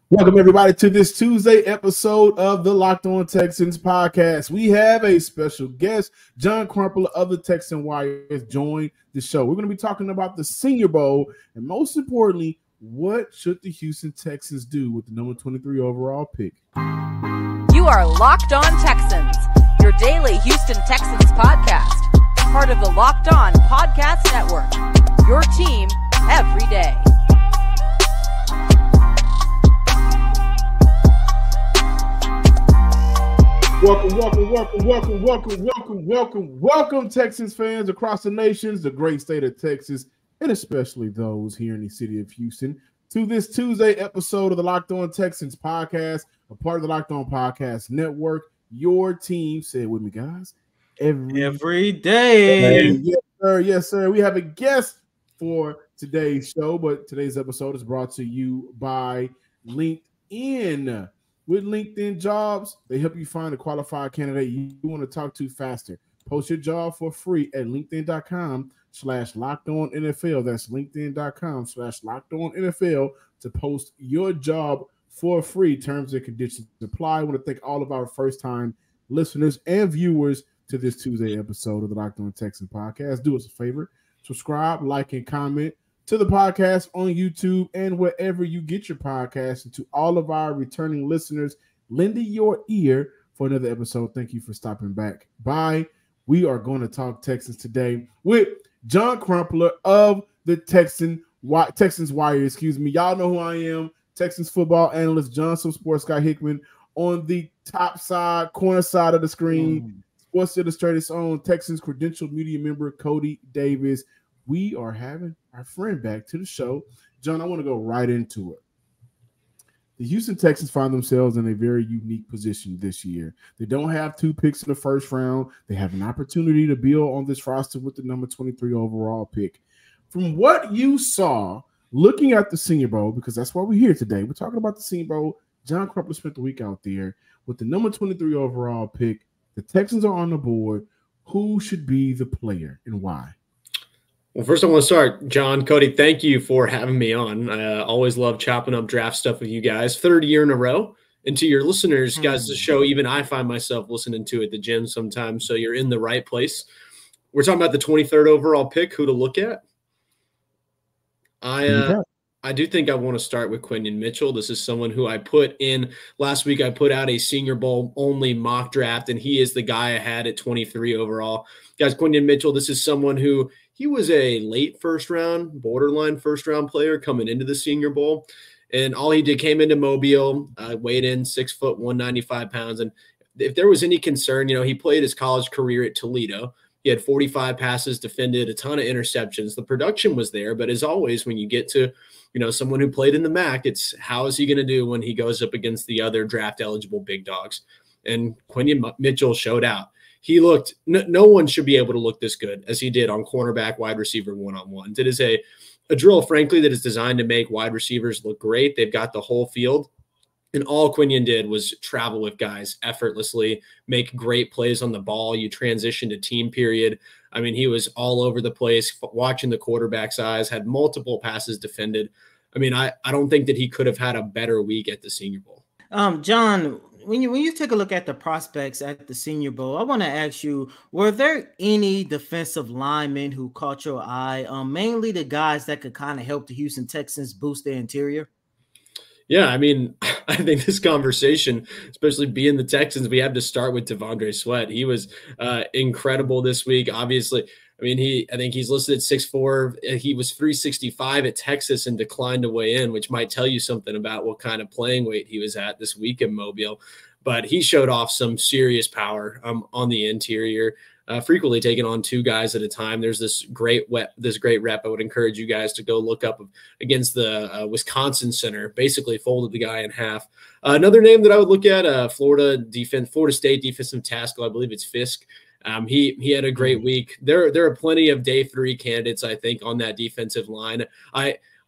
Welcome, everybody, to this Tuesday episode of the Locked On Texans podcast. We have a special guest, John Crumpler of the Texan Wires, joined the show. We're going to be talking about the Senior Bowl, and most importantly, what should the Houston Texans do with the number 23 overall pick? You are Locked On Texans, your daily Houston Texans podcast, part of the Locked On Podcast Network, your team every day. Welcome, Texans fans across the nations, the great state of Texas, and especially those here in the city of Houston, to this Tuesday episode of the Locked On Texans podcast, a part of the Locked On Podcast Network, your team, say it with me, guys, every day. Yes, sir. We have a guest for today's show, but today's episode is brought to you by LinkedIn. With LinkedIn Jobs, they help you find a qualified candidate you want to talk to faster. Post your job for free at linkedin.com/lockedonnfl. That's linkedin.com/lockedonnfl to post your job for free. Terms and conditions apply. I want to thank all of our first-time listeners and viewers to this Tuesday episode of the Locked On Texans podcast. Do us a favor. Subscribe, like, and comment to the podcast on YouTube and wherever you get your podcasts. And to all of our returning listeners, lending your ear for another episode, thank you for stopping back by. We are going to talk Texans today with John Crumpler of the Texans Wires. Y'all know who I am, Texans football analyst, Johnson Sports Guy Hickman. On the top side, corner side of the screen, Sports Illustrated's own Texans credentialed media member, Cody Davis. We are having our friend back to the show. John, I want to go right into it. The Houston Texans find themselves in a very unique position this year. They don't have 2 picks in the first round. They have an opportunity to build on this roster with the number 23 overall pick. From what you saw, looking at the Senior Bowl, because that's why we're here today, we're talking about the Senior Bowl. John Crumpler spent the week out there with the number 23 overall pick. The Texans are on the board. Who should be the player and why? Well, first I want to start, John, Cody, thank you for having me on. I always love chopping up draft stuff with you guys. 3rd year in a row. And to your listeners, guys, the show, even I find myself listening to at the gym sometimes, so you're in the right place. We're talking about the 23rd overall pick, who to look at. I do think I want to start with Quinyon Mitchell. This is someone who I put in last week. I put out a Senior Bowl only mock draft, and he is the guy I had at 23 overall. Guys, Quinyon Mitchell, this is someone who he was a late first round, borderline first round player coming into the Senior Bowl. And all he did, came into Mobile, weighed in 6 foot, 195 pounds. And if there was any concern, he played his college career at Toledo. He had 45 passes defended, a ton of interceptions. The production was there, but as always, when you get to, someone who played in the MAC, it's how is he going to do when he goes up against the other draft eligible big dogs? And Quinyon Mitchell showed out. He looked no one should be able to look this good as he did on cornerback, wide receiver, one-on-ones. It is a drill, frankly, that is designed to make wide receivers look great. They've got the whole field. And all Quinyon did was travel with guys effortlessly, make great plays on the ball. You transition to team period. I mean, he was all over the place, watching the quarterback's eyes, had multiple passes defended. I mean, I don't think that he could have had a better week at the Senior Bowl. John, when you take a look at the prospects at the Senior Bowl, I want to ask you, were there any defensive linemen who caught your eye, mainly the guys that could kind of help the Houston Texans boost their interior? Yeah, I mean, I think this conversation, especially being the Texans, we have to start with Devondre Sweat. He was incredible this week. Obviously, I mean, I think he's listed at 6'4". He was 365 at Texas and declined to weigh in, which might tell you something about what kind of playing weight he was at this week in Mobile. But he showed off some serious power on the interior, frequently taking on 2 guys at a time. There's this great rep. I would encourage you guys to go look up against the Wisconsin center, basically folded the guy in half. Another name that I would look at, Florida State defensive tackle, I believe it's Fisk. He had a great week. There are plenty of day 3 candidates, I think, on that defensive line.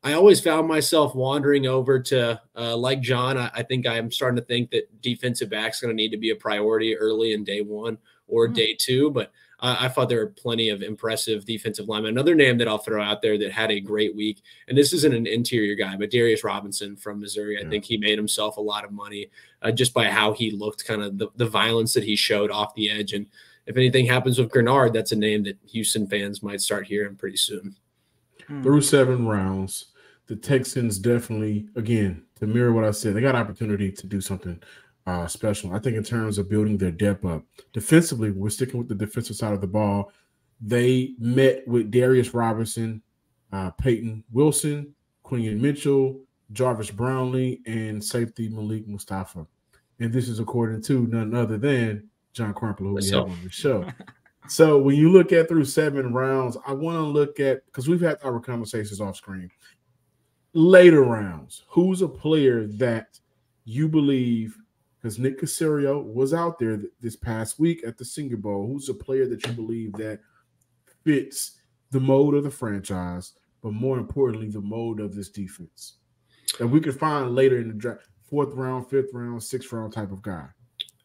I always found myself wandering over to, like John, I think I'm starting to think that defensive back's going to need to be a priority early in day 1 or day 2. But I thought there were plenty of impressive defensive linemen. Another name that I'll throw out there that had a great week, and this isn't an interior guy, but Darius Robinson from Missouri. I think he made himself a lot of money just by how he looked, kind of the violence that he showed off the edge. And if anything happens with Grenard, that's a name that Houston fans might start hearing pretty soon. Through 7 rounds, the Texans definitely, again, to mirror what I said, they got opportunity to do something special. I think in terms of building their depth up. Defensively, we're sticking with the defensive side of the ball. They met with Darius Robinson, Peyton Wilson, Quinyon Mitchell, Jarvis Brownlee, and safety Malik Mustafa. And this is according to none other than John Crumpler, who we have on the show. So when you look at through 7 rounds, I want to look at, because we've had our conversations off screen, later rounds, who's a player that you believe, because Nick Caserio was out there this past week at the Senior Bowl, who's a player that you believe that fits the mode of the franchise, but more importantly, the mode of this defense that we could find later in the draft, 4th round, 5th round, 6th round type of guy?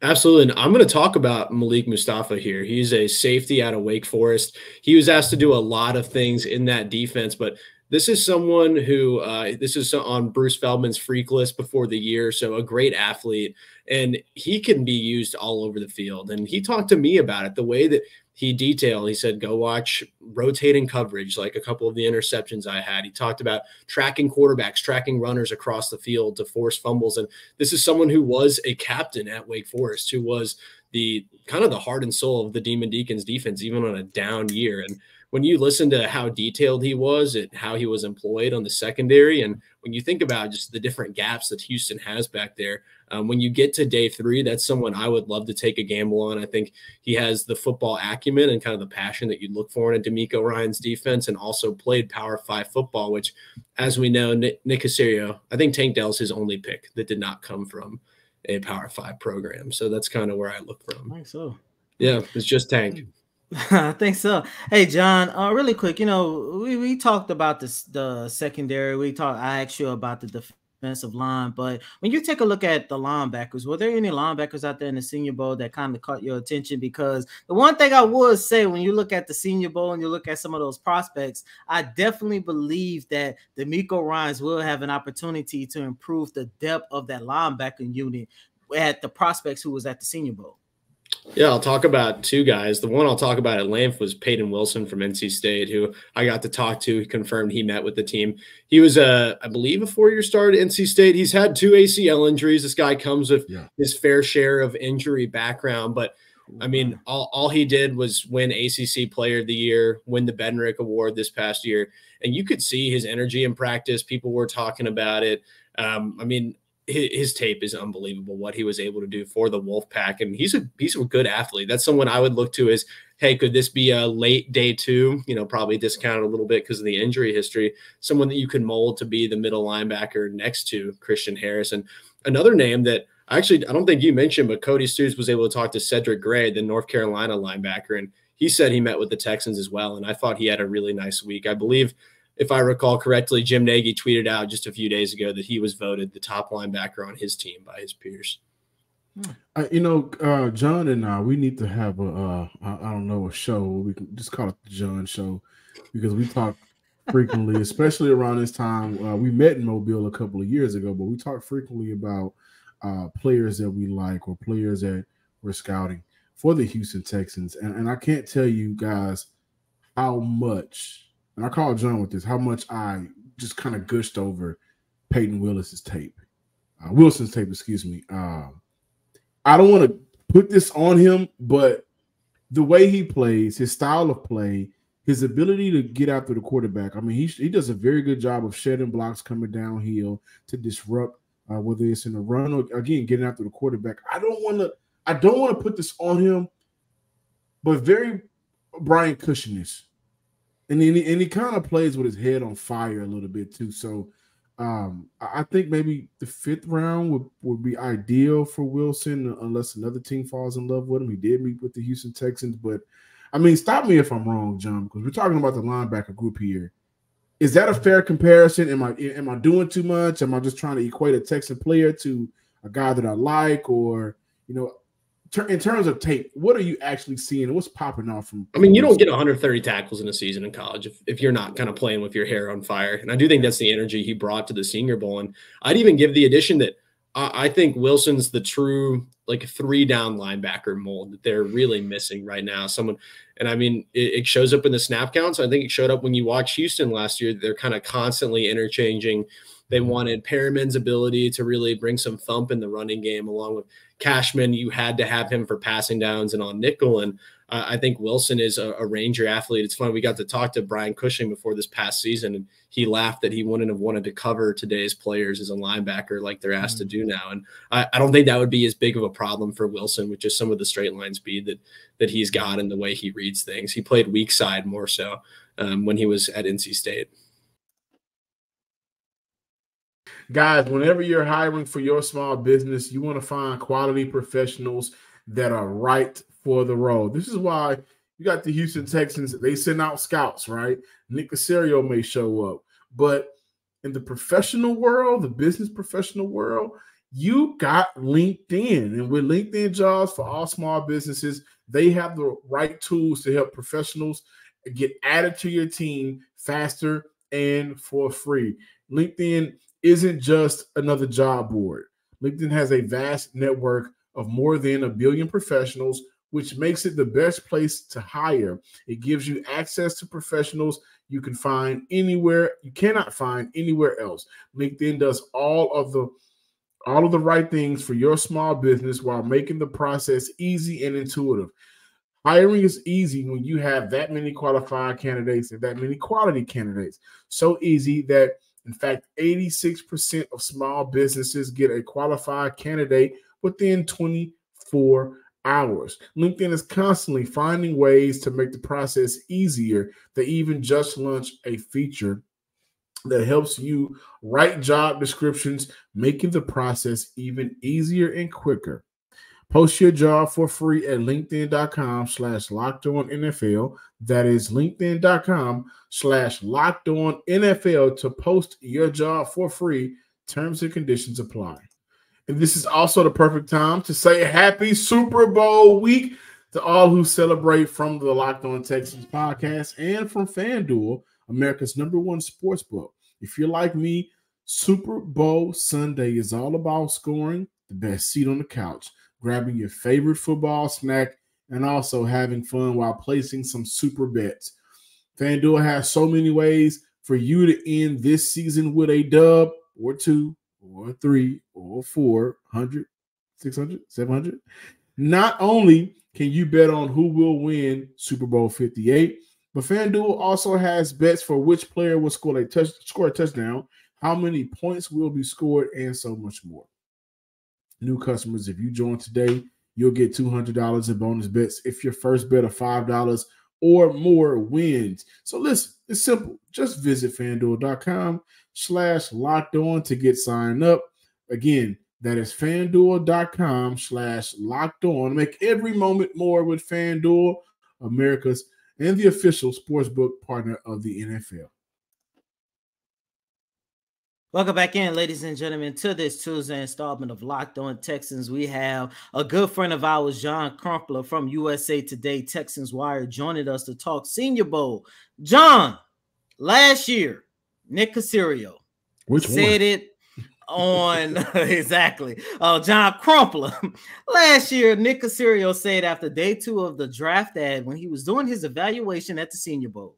Absolutely. And I'm going to talk about Malik Mustafa here. He's a safety out of Wake Forest. He was asked to do a lot of things in that defense, but this is someone who this is on Bruce Feldman's freak list before the year. So a great athlete, and he can be used all over the field. And he talked to me about it, the way that he detailed. He said, go watch rotating coverage, like a couple of the interceptions I had. He talked about tracking quarterbacks, tracking runners across the field to force fumbles. And this is someone who was a captain at Wake Forest, who was the kind of the heart and soul of the Demon Deacons defense, even on a down year. And when you listen to how detailed he was and how he was employed on the secondary, and when you think about just the different gaps that Houston has back there, when you get to day 3, that's someone I would love to take a gamble on. I think he has the football acumen and kind of the passion that you'd look for in a D'Amico Ryan's defense, and also played Power 5 football, which, as we know, Nick Caserio, I think Tank Dell's his only pick that did not come from a Power 5 program. So that's kind of where I look from. I think so. Yeah, it's just Tank. I think so. Hey, John, really quick, we talked about the secondary. I asked you about the defensive line, but when you take a look at the linebackers, were there any linebackers out there in the Senior Bowl that kind of caught your attention? Because the one thing I would say, when you look at the Senior Bowl and you look at some of those prospects, I definitely believe that D'Amico Ryans will have an opportunity to improve the depth of that linebacker unit at the prospects who was at the Senior Bowl. Yeah, I'll talk about 2 guys. The one I'll talk about at length was Peyton Wilson from NC State, who I got to talk to. He confirmed he met with the team. He was, I believe, a 4-year star at NC State. He's had 2 ACL injuries. This guy comes with his fair share of injury background. But, I mean, all he did was win ACC Player of the Year, win the Bednarik Award this past year. And you could see his energy in practice. People were talking about it. I mean, his tape is unbelievable, what he was able to do for the Wolfpack. And he's a good athlete. That's someone I would look to as, hey, could this be a late day 2, probably discounted a little bit because of the injury history, someone that you can mold to be the middle linebacker next to Christian Harris. And another name that I don't think you mentioned, but Cody Stoops was able to talk to Cedric Gray, the North Carolina linebacker, and he said he met with the Texans as well. And I thought he had a really nice week. I believe, if I recall correctly, Jim Nagy tweeted out just a few days ago that he was voted the top linebacker on his team by his peers. John and I, we need to have a show. We can just call it the John Show, because we talk frequently, especially around this time. We met in Mobile a couple of years ago, but we talk frequently about players that we like or players that we're scouting for the Houston Texans. And I can't tell you guys how much, and I call John with this, how much I just kind of gushed over Peyton Willis's tape. Wilson's tape, excuse me. I don't want to put this on him, but the way he plays, his style of play, his ability to get after the quarterback, I mean, he does a very good job of shedding blocks coming downhill to disrupt, whether it's in the run or, again, getting after the quarterback. I don't want to put this on him, but very Brian Cushing-ish. And he kind of plays with his head on fire a little bit too. So I think maybe the 5th round would be ideal for Wilson, unless another team falls in love with him. He did meet with the Houston Texans, but I mean, stop me if I'm wrong, John, because we're talking about the linebacker group here. Is that a fair comparison? Am I doing too much? Am I just trying to equate a Texan player to a guy that I like, or in terms of tape, what are you actually seeing? What's popping off from? I mean, you don't get 130 tackles in a season in college if you're not kind of playing with your hair on fire. And I do think that's the energy he brought to the Senior Bowl. And I'd even give the addition that I think Wilson's the true like 3-down linebacker mold that they're really missing right now. And I mean, it shows up in the snap counts. I think it showed up when you watched Houston last year. They're kind of constantly interchanging. They wanted Perriman's ability to really bring some thump in the running game, along with Cashman. You had to have him for passing downs and on nickel. And I think Wilson is a Ranger athlete. It's funny. We got to talk to Brian Cushing before this past season, and he laughed that he wouldn't have wanted to cover today's players as a linebacker like they're asked to do now. And I don't think that would be as big of a problem for Wilson with just some of the straight line speed that he's got and the way he reads things. He played weak side more so when he was at NC State. Guys, whenever you're hiring for your small business, you want to find quality professionals that are right for the role. This is why you got the Houston Texans. They send out scouts, right? Nick Caserio may show up. But in the professional world, the business professional world, you got LinkedIn. And with LinkedIn Jobs for all small businesses, they have the right tools to help professionals get added to your team faster and for free. LinkedIn isn't just another job board. LinkedIn has a vast network of more than 1 billion professionals, which makes it the best place to hire. It gives you access to professionals you can find anywhere, you cannot find anywhere else. LinkedIn does all of the right things for your small business while making the process easy and intuitive. Hiring is easy when you have that many qualified candidates and that many quality candidates. So easy that, in fact, 86% of small businesses get a qualified candidate within 24 hours. LinkedIn is constantly finding ways to make the process easier. They even just launched a feature that helps you write job descriptions, making the process even easier and quicker. Post your job for free at linkedin.com/lockedonnfl. That is linkedin.com/lockedonnfl to post your job for free. Terms and conditions apply. And this is also the perfect time to say happy Super Bowl week to all who celebrate from the Locked On Texans podcast and from FanDuel, America's #1 sportsbook. If you're like me, Super Bowl Sunday is all about scoring, the best seat on the couch, grabbing your favorite football snack, and also having fun while placing some super bets. FanDuel has so many ways for you to end this season with a dub or 2 or 3 or 400, 600, 700. Not only can you bet on who will win Super Bowl 58, but FanDuel also has bets for which player will score a touchdown, how many points will be scored, and so much more. New customers, if you join today, you'll get $200 in bonus bets if your first bet of $5 or more wins. So listen, it's simple. Just visit FanDuel.com/lockedon to get signed up. Again, that is FanDuel.com/lockedon. Make every moment more with FanDuel, America's and the official sportsbook partner of the NFL. Welcome back in, ladies and gentlemen, to this Tuesday installment of Locked On Texans. We have a good friend of ours, John Crumpler from USA Today, Texans Wire, joining us to talk Senior Bowl. John, last year, Nick Caserio said it on exactly. John Crumpler. Last year, Nick Caserio said after day 2 of the draft ad, when he was doing his evaluation at the Senior Bowl,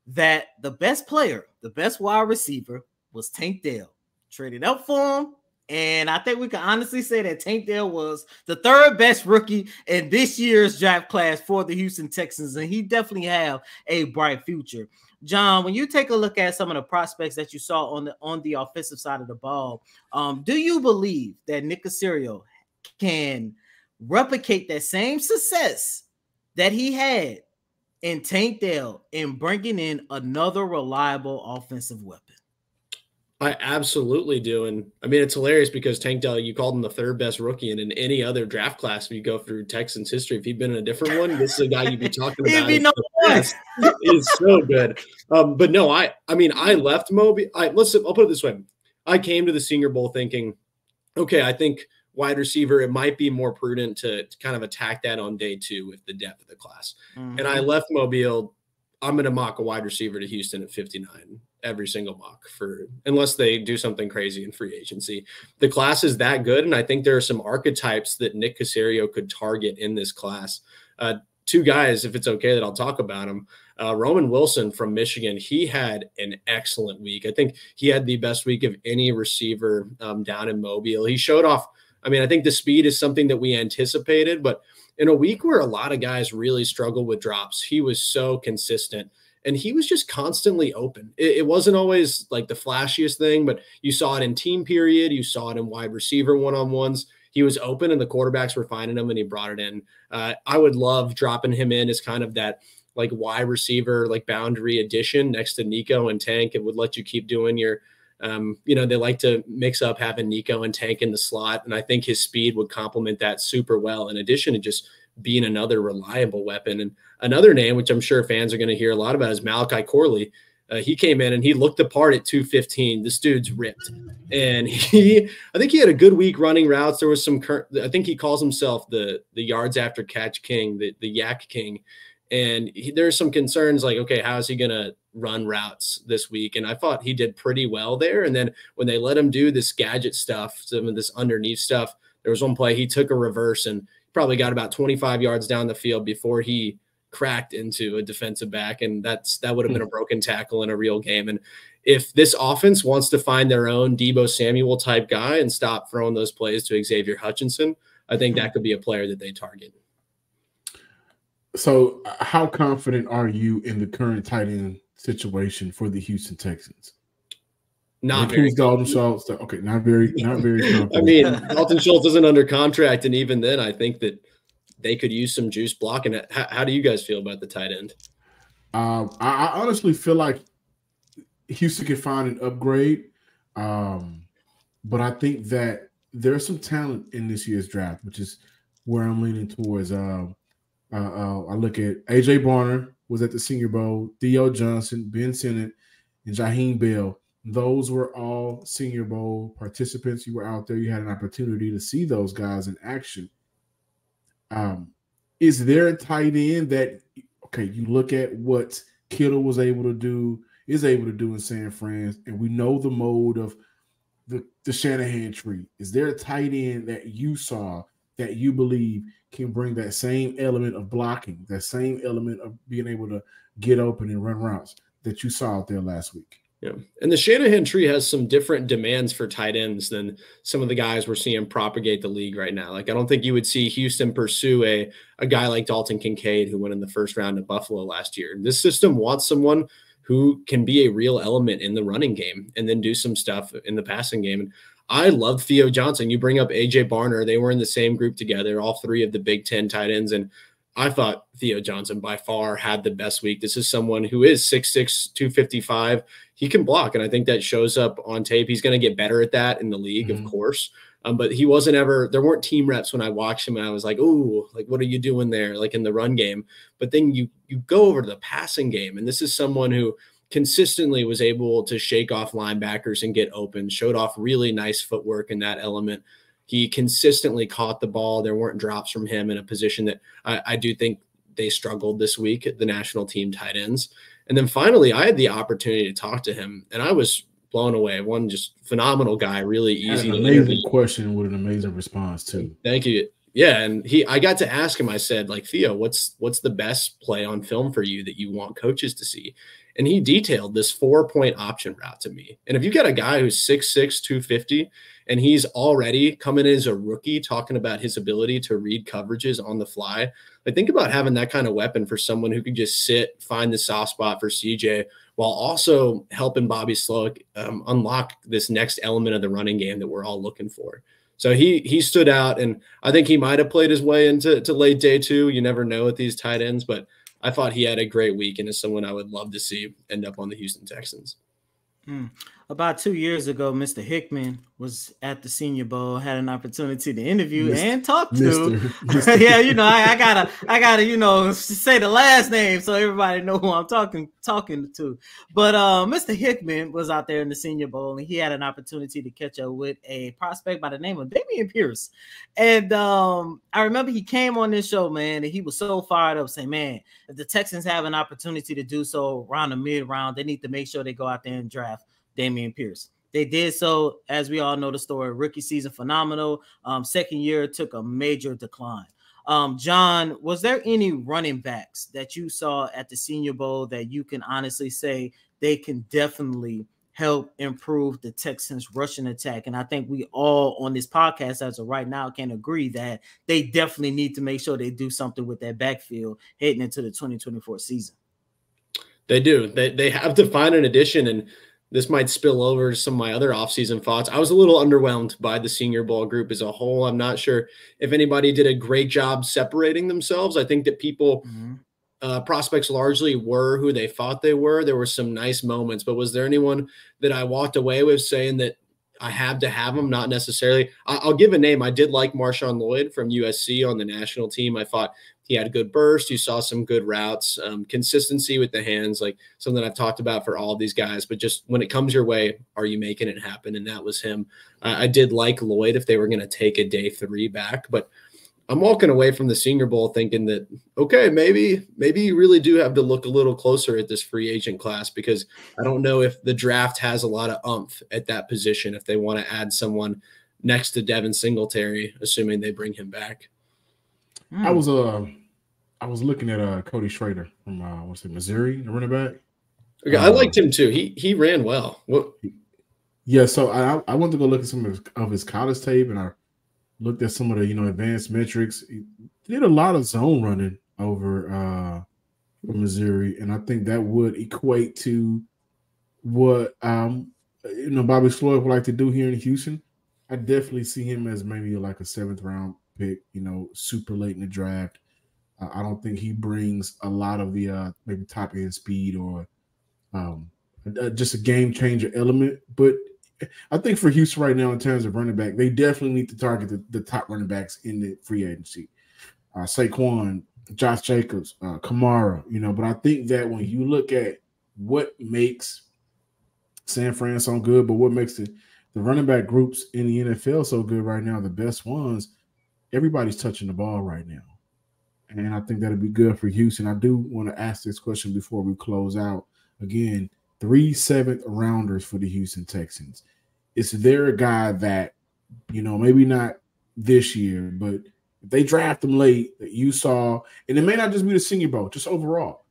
that the best player, the best wide receiver, was Tank Dell. Traded up for him, and I think we can honestly say that Tank Dell was the 3rd best rookie in this year's draft class for the Houston Texans, and he definitely have a bright future. John, when you take a look at some of the prospects that you saw on the offensive side of the ball, do you believe that Nick Caserio can replicate that same success that he had in Tank Dell in bringing in another reliable offensive weapon? I absolutely do. And I mean, it's hilarious because Tank Dell, you called him the 3rd best rookie, and in any other draft class, if you go through Texans history, if he'd been in a different one, this is a guy you'd be talking about. He's so good. But no, I mean, I left Moby. I'll put it this way. I came to the Senior Bowl thinking, okay, I think wide receiver, it might be more prudent to kind of attack that on day 2 with the depth of the class. And I left Mobile. I'm going to mock a wide receiver to Houston at 59 every single mock unless they do something crazy in free agency. The class is that good, and I think there are some archetypes that Nick Caserio could target in this class. 2 guys, if it's okay that I'll talk about them. Roman Wilson from Michigan, he had an excellent week. I think he had the best week of any receiver down in Mobile. He showed off. I mean, I think the speed is something that we anticipated, but in a week where a lot of guys really struggle with drops, he was so consistent, and he was just constantly open. It wasn't always like the flashiest thing, but you saw it in team period. You saw it in wide receiver one-on-ones. He was open, and the quarterbacks were finding him, and he brought it in. I would love dropping him in as kind of that like wide receiver, like boundary addition next to Nico and Tank. It would let you keep doing your, they like to mix up having Nico and Tank in the slot. And I think his speed would complement that super well, in addition to just being another reliable weapon. And another name, which I'm sure fans are going to hear a lot about, is Malachi Corley. He came in and he looked the part at 215. This dude's ripped. And I think he had a good week running routes. There was some, I think he calls himself the yards after catch king, the yak king. And there's some concerns like, okay, how is he going to run routes this week? And I thought he did pretty well there. And then when they let him do this gadget stuff, some of this underneath stuff, there was one play he took a reverse and probably got about 25 yards down the field before he cracked into a defensive back. And that would have been a broken tackle in a real game. And if this offense wants to find their own Deebo Samuel type guy and stop throwing those plays to Xavier Hutchinson, I think that could be a player that they target. So how confident are you in the current tight end situation for the Houston Texans? Not very. Dalton Schultz. Okay, not very confident. I mean, Dalton Schultz isn't under contract, and even then, I think that they could use some juice blocking. How do you guys feel about the tight end? I honestly feel like Houston could find an upgrade, but I think that there's some talent in this year's draft, which is where I'm leaning towards. I look at A.J. Barner was at the Senior Bowl, Theo Johnson, Ben Sinnott, and Jaheim Bell. Those were all Senior Bowl participants. You were out there. You had an opportunity to see those guys in action. Is there a tight end that, okay, you look at what Kittle is able to do in San Fran, and we know the mode of the Shanahan tree. Is there a tight end that you saw that you believe can bring that same element of blocking, that same element of being able to get open and run routes that you saw out there last week? Yeah. And the Shanahan tree has some different demands for tight ends than some of the guys we're seeing propagate the league right now. Like, I don't think you would see Houston pursue a guy like Dalton Kincaid, who went in the first round at Buffalo last year. This system wants someone who can be a real element in the running game and then do some stuff in the passing game. And I love Theo Johnson. You bring up A.J. Barner. They were in the same group together, all three of the Big Ten tight ends. And I thought Theo Johnson by far had the best week. This is someone who is 6'6", 255. He can block, and I think that shows up on tape. He's going to get better at that in the league, of course. But he wasn't ever – there weren't team reps when I watched him, and I was like, oh, like, what are you doing there, like in the run game? But then you go over to the passing game, and this is someone who consistently was able to shake off linebackers and get open, showed off really nice footwork in that element. He consistently caught the ball. There weren't drops from him in a position that I do think they struggled this week at the national team tight ends. And then finally, I had the opportunity to talk to him, and I was blown away. One just phenomenal guy, really easy. An amazing question with an amazing response too. Thank you. Yeah, and I got to ask him. I said, like, Theo, what's the best play on film for you that you want coaches to see? And he detailed this 4-point option route to me. And if you got a guy who's 6'6", 250, and he's already coming in as a rookie talking about his ability to read coverages on the fly, like, think about having that kind of weapon for someone who could just sit, find the soft spot for CJ, while also helping Bobby Slowick unlock this next element of the running game that we're all looking for. So he stood out, and I think he might have played his way into late day two. You never know with these tight ends, but I thought he had a great week and is someone I would love to see end up on the Houston Texans. About 2 years ago, Mr. Hickman was at the Senior Bowl, had an opportunity to interview and talk to. Mr. Yeah, you know, I gotta, you know, say the last name so everybody know who I'm talking to. But Mr. Hickman was out there in the Senior Bowl, and he had an opportunity to catch up with a prospect by the name of Dameon Pierce. And I remember he came on this show, man, and he was so fired up, saying, man, if the Texans have an opportunity to do so around the mid-round, they need to make sure they go out there and draft Dameon Pierce. They did so, as we all know the story. Rookie season phenomenal. Second year took a major decline. John, was there any running backs that you saw at the Senior Bowl that you can honestly say they can definitely help improve the Texans' rushing attack? And I think we all on this podcast as of right now can agree that they definitely need to make sure they do something with that backfield heading into the 2024 season. They do. They have to find an addition, and this might spill over to some of my other offseason thoughts. I was a little underwhelmed by the Senior Bowl group as a whole. I'm not sure if anybody did a great job separating themselves. I think that people, prospects largely were who they thought they were. There were some nice moments, but was there anyone that I walked away with saying that I had to have them? Not necessarily. I'll give a name. I did like Marshawn Lloyd from USC on the national team. I thought he had a good burst. You saw some good routes, consistency with the hands, like something I've talked about for all of these guys. But just when it comes your way, are you making it happen? And that was him. I did like Lloyd if they were going to take a day 3 back. But I'm walking away from the Senior Bowl thinking that, okay, maybe you really do have to look a little closer at this free agent class, because I don't know if the draft has a lot of oomph at that position if they want to add someone next to Devin Singletary, assuming they bring him back. I was looking at Cody Schrader from Missouri, the running back. Okay, I liked him too. He ran well. Yeah, so I went to go look at some of his college tape, and I looked at some of the advanced metrics. He did a lot of zone running over Missouri, and I think that would equate to what Bobby Floyd would like to do here in Houston. I definitely see him as maybe like a 7th round pick, super late in the draft. I don't think he brings a lot of the maybe top end speed or just a game changer element. But I think for Houston right now, in terms of running back, they definitely need to target the top running backs in the free agency. Saquon, Josh Jacobs, Kamara, but I think that when you look at what makes San Fran so good, but what makes the running back groups in the NFL so good right now, the best ones, everybody's touching the ball right now. And I think that'll be good for Houston. I do want to ask this question before we close out. Again, 3 7th rounders for the Houston Texans. Is there a guy that, maybe not this year, but if they draft him late that you saw, and it may not just be the Senior Bowl, just overall,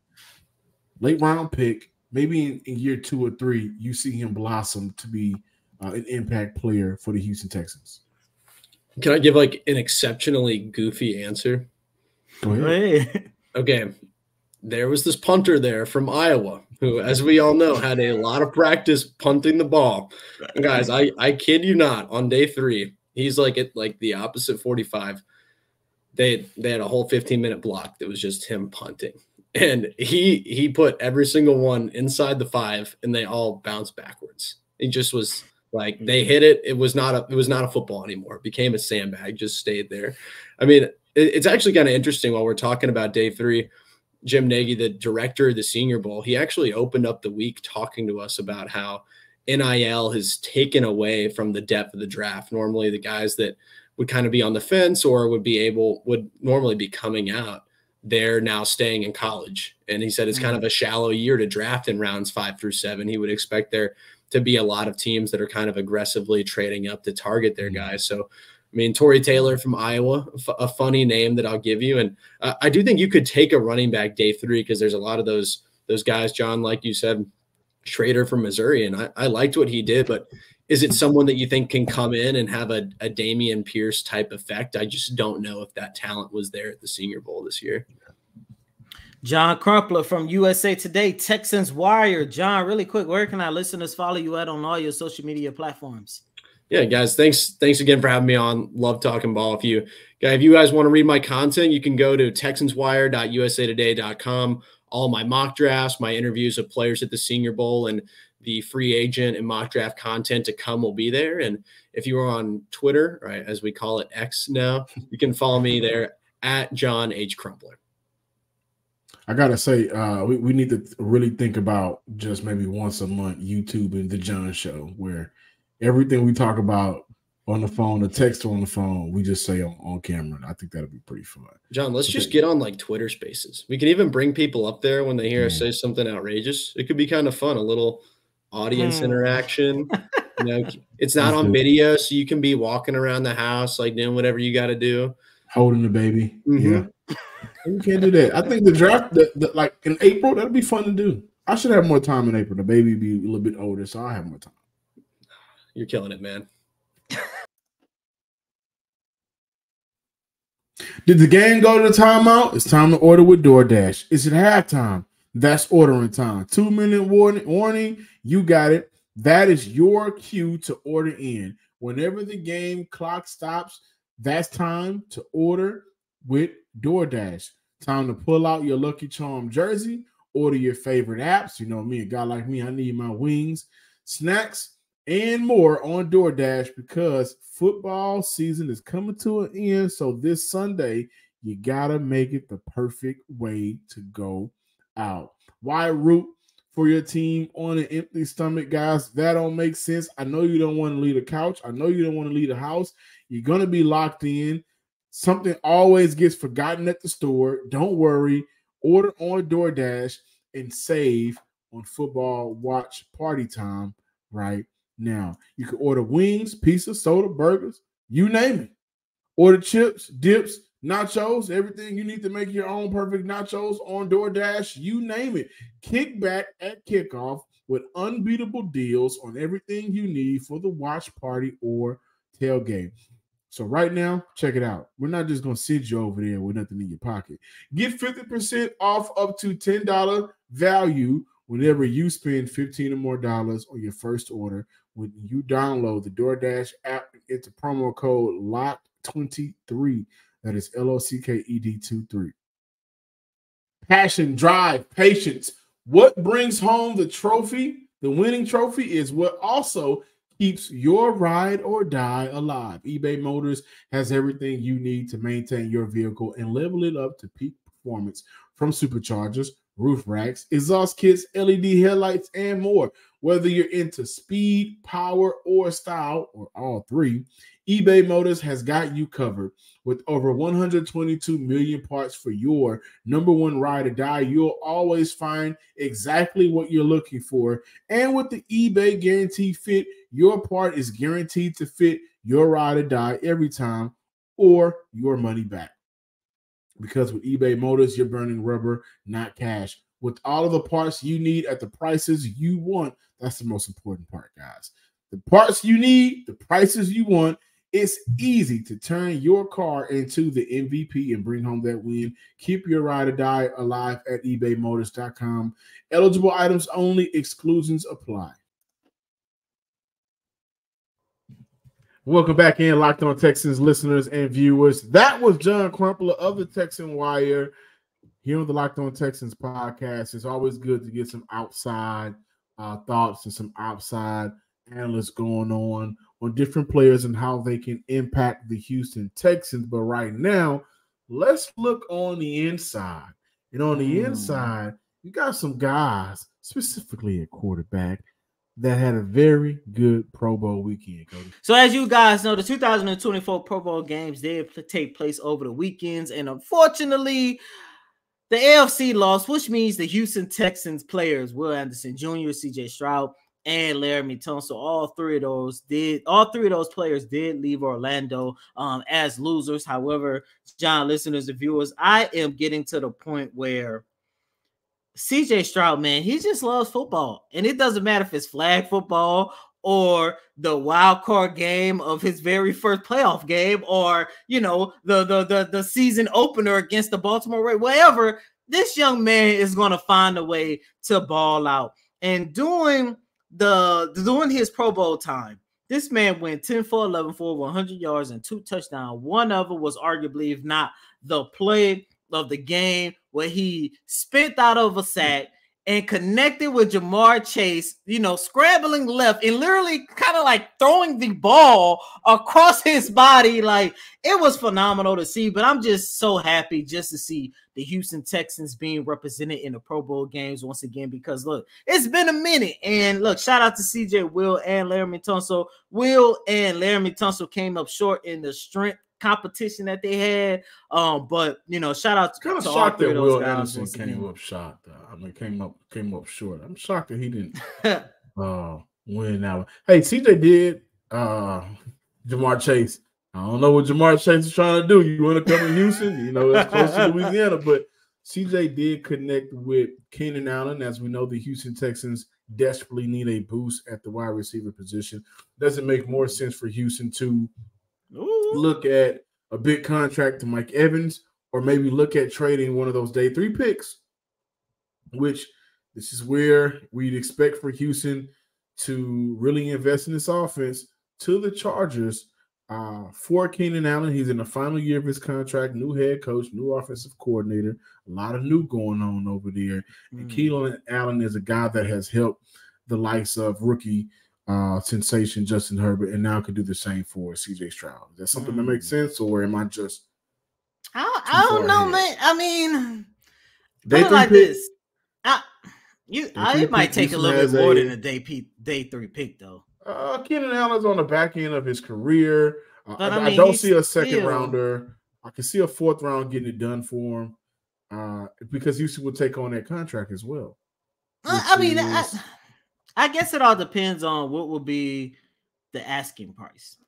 late round pick, maybe in year 2 or 3, you see him blossom to be an impact player for the Houston Texans? Can I give like an exceptionally goofy answer? Go ahead. Okay. There was this punter there from Iowa who, as we all know, had a lot of practice punting the ball. And guys, I kid you not, on day 3, he's like at like the opposite 45. They had a whole 15-minute block that was just him punting. And he put every single one inside the 5, and they all bounced backwards. He just was like, they hit it. It was not a football anymore. It became a sandbag, just stayed there. I mean, it's actually kind of interesting while we're talking about day 3. Jim Nagy, the director of the Senior Bowl, he actually opened up the week talking to us about how NIL has taken away from the depth of the draft. Normally the guys that would kind of be on the fence or would normally be coming out, they're now staying in college. And he said it's kind of a shallow year to draft in rounds 5 through 7. He would expect there to be a lot of teams that are kind of aggressively trading up to target their guys. So, I mean, Torrey Taylor from Iowa, a funny name that I'll give you. And I do think you could take a running back day 3 because there's a lot of those guys, John, like you said, Schrader from Missouri. And I liked what he did, but is it someone that you think can come in and have a Dameon Pierce type effect? I just don't know if that talent was there at the Senior Bowl this year. John Crumpler from USA Today, Texans Wire. John, really quick, where can our listeners follow you at on all your social media platforms? Yeah, guys, thanks again for having me on. Love talking ball. If you guys want to read my content, you can go to texanswire.usatoday.com. All my mock drafts, my interviews of players at the Senior Bowl, and the free agent and mock draft content to come will be there. And if you are on Twitter, right, as we call it X now, you can follow me there at John H. Crumpler. I gotta say, we need to really think about just maybe once a month YouTube and the John Show, where everything we talk about on the phone, the text on the phone, we just say on camera. I think that'll be pretty fun. John, let's just get on like Twitter Spaces. We can even bring people up there when they hear us say something outrageous. It could be kind of fun, a little audience interaction. You know, it's not on video, so you can be walking around the house, like doing whatever you got to do, holding the baby. Yeah, you can't do that. I think the draft, like in April, that'll be fun to do. I should have more time in April. The baby be a little bit older, so I'll have more time. You're killing it, man. Did the game go to the timeout? It's time to order with DoorDash. Is it halftime? That's ordering time. 2-minute warning. You got it. That is your cue to order in. Whenever the game clock stops, that's time to order with DoorDash. Time to pull out your Lucky Charm jersey. Order your favorite apps. You know me, a guy like me, I need my wings, snacks, and more on DoorDash because football season is coming to an end. So this Sunday, you got to make it the perfect way to go out. Why root for your team on an empty stomach, guys? That don't make sense. I know you don't want to leave the couch. I know you don't want to leave the house. You're going to be locked in. Something always gets forgotten at the store. Don't worry. Order on DoorDash and save on football watch party time right now. You can order wings, pizza, soda, burgers, you name it. Order chips, dips, nachos, everything you need to make your own perfect nachos on DoorDash, you name it. Kick back at kickoff with unbeatable deals on everything you need for the watch party or tailgate. So right now, check it out. We're not just going to send you over there with nothing in your pocket. Get 50% off up to $10 value whenever you spend $15 or more on your first order when you download the DoorDash app and enter promo code LOCKED23. That is LOCKED23. Passion, drive, patience. What brings home the trophy, the winning trophy, is what also keeps your ride or die alive. eBay Motors has everything you need to maintain your vehicle and level it up to peak performance, from superchargers, roof racks, exhaust kits, LED headlights, and more. Whether you're into speed, power, or style, or all three, eBay Motors has got you covered. With over 122 million parts for your number one ride or die, you'll always find exactly what you're looking for. And with the eBay Guarantee Fit, your part is guaranteed to fit your ride or die every time, or your money back. Because with eBay Motors, you're burning rubber, not cash. With all of the parts you need at the prices you want, that's the most important part, guys. The parts you need, the prices you want. It's easy to turn your car into the MVP and bring home that win. Keep your ride or die alive at ebaymotors.com. Eligible items only. Exclusions apply. Welcome back in, Locked On Texans listeners and viewers. That was John Crumpler of the Texan Wire here on the Locked On Texans podcast. It's always good to get some outside thoughts and some outside analysts going on different players and how they can impact the Houston Texans. But right now, let's look on the inside. And on the inside, you got some guys, specifically at quarterback, that had a very good Pro Bowl weekend, Cody. So as you guys know, the 2024 Pro Bowl games did take place over the weekends, and unfortunately, the AFC lost, which means the Houston Texans players, Will Anderson Jr., CJ Stroud, and Laramie Tunsil, all three of those players did leave Orlando as losers. However, John, listeners and viewers, I am getting to the point where CJ Stroud, man, he just loves football. And it doesn't matter if it's flag football or the wild card game of his very first playoff game, or, you know, the season opener against the Baltimore Ravens, whatever. This young man is going to find a way to ball out. And during his Pro Bowl time, this man went 10 for 11 for 100 yards and 2 touchdowns. One of them was arguably, if not the play of the game, where he spent out of a sack and connected with Jamar Chase, scrambling left and literally kind of like throwing the ball across his body. Like, it was phenomenal to see, but I'm just so happy just to see the Houston Texans being represented in the Pro Bowl games once again, because look, it's been a minute. And look, shout out to CJ, Will, and Laramie Tunsil. Will and Laramie Tunsil came up short in the strength competition that they had, but shout out to shocked that Will Anderson came up short. I mean, came up short. I'm shocked that he didn't win that one. Hey, CJ did Jamar Chase. I don't know what Jamar Chase is trying to do. You want to come to Houston? It's close to Louisiana, but CJ did connect with Keenan Allen. As we know, the Houston Texans desperately need a boost at the wide receiver position. Does it make more sense for Houston to look at a big contract to Mike Evans, or maybe look at trading one of those day 3 picks, which this is where we'd expect for Houston to really invest in this offense, to the Chargers for Keenan Allen. He's in the final year of his contract, new head coach, new offensive coordinator, a lot of new going on over there. And Keenan Allen is a guy that has helped the likes of rookie sensation Justin Herbert, and now could do the same for CJ Stroud. Is that something that makes sense, or am I just? I don't know, man. I mean, day 3 like pick? this. It might take a little bit more than a day 3 pick, though. Keenan Allen's on the back end of his career. But I don't see a second rounder. I can see a 4th round getting it done for him, because Houston will take on that contract as well. I guess it all depends on what will be the asking price.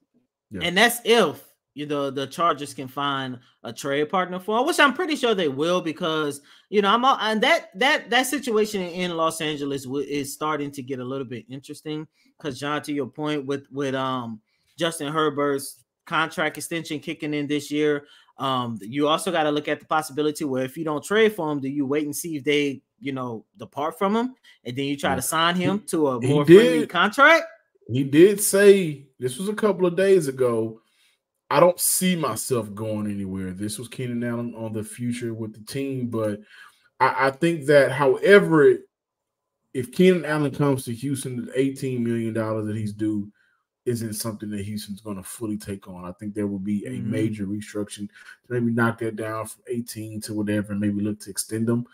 Yeah. And that's if, the Chargers can find a trade partner for him, which I'm pretty sure they will, because, and that situation in Los Angeles is starting to get a little bit interesting, because, John, to your point, with Justin Herbert's contract extension kicking in this year, you also got to look at the possibility where if you don't trade for him, do you wait and see if they depart from him, and then you try to sign him to a more friendly contract? He did say, this was a couple of days ago, I don't see myself going anywhere. This was Keenan Allen on the future with the team, but I think that, however, if Keenan Allen comes to Houston, the $18 million that he's due isn't something that Houston's going to fully take on. I think there will be a major restructuring to maybe knock that down from 18 to whatever, and maybe look to extend them.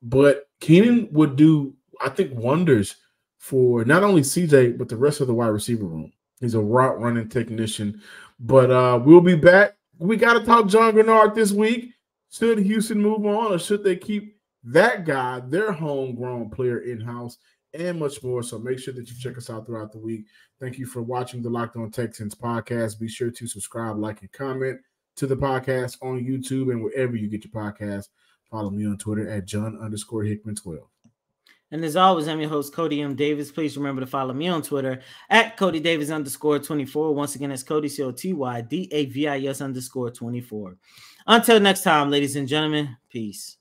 But Keenan would do, I think, wonders for not only CJ, but the rest of the wide receiver room. He's a route running technician. But we'll be back. We got to talk John Grenard this week. Should Houston move on, or should they keep that guy, their homegrown player, in-house, and much more? So make sure that you check us out throughout the week. Thank you for watching the Locked On Texans podcast. Be sure to subscribe, like, and comment to the podcast on YouTube and wherever you get your podcast. Follow me on Twitter at John_Hickman12. And as always, I'm your host, Cody M. Davis. Please remember to follow me on Twitter at CodyDavis_24. Once again, that's Cody, COTYDAVIS_24. Until next time, ladies and gentlemen, peace.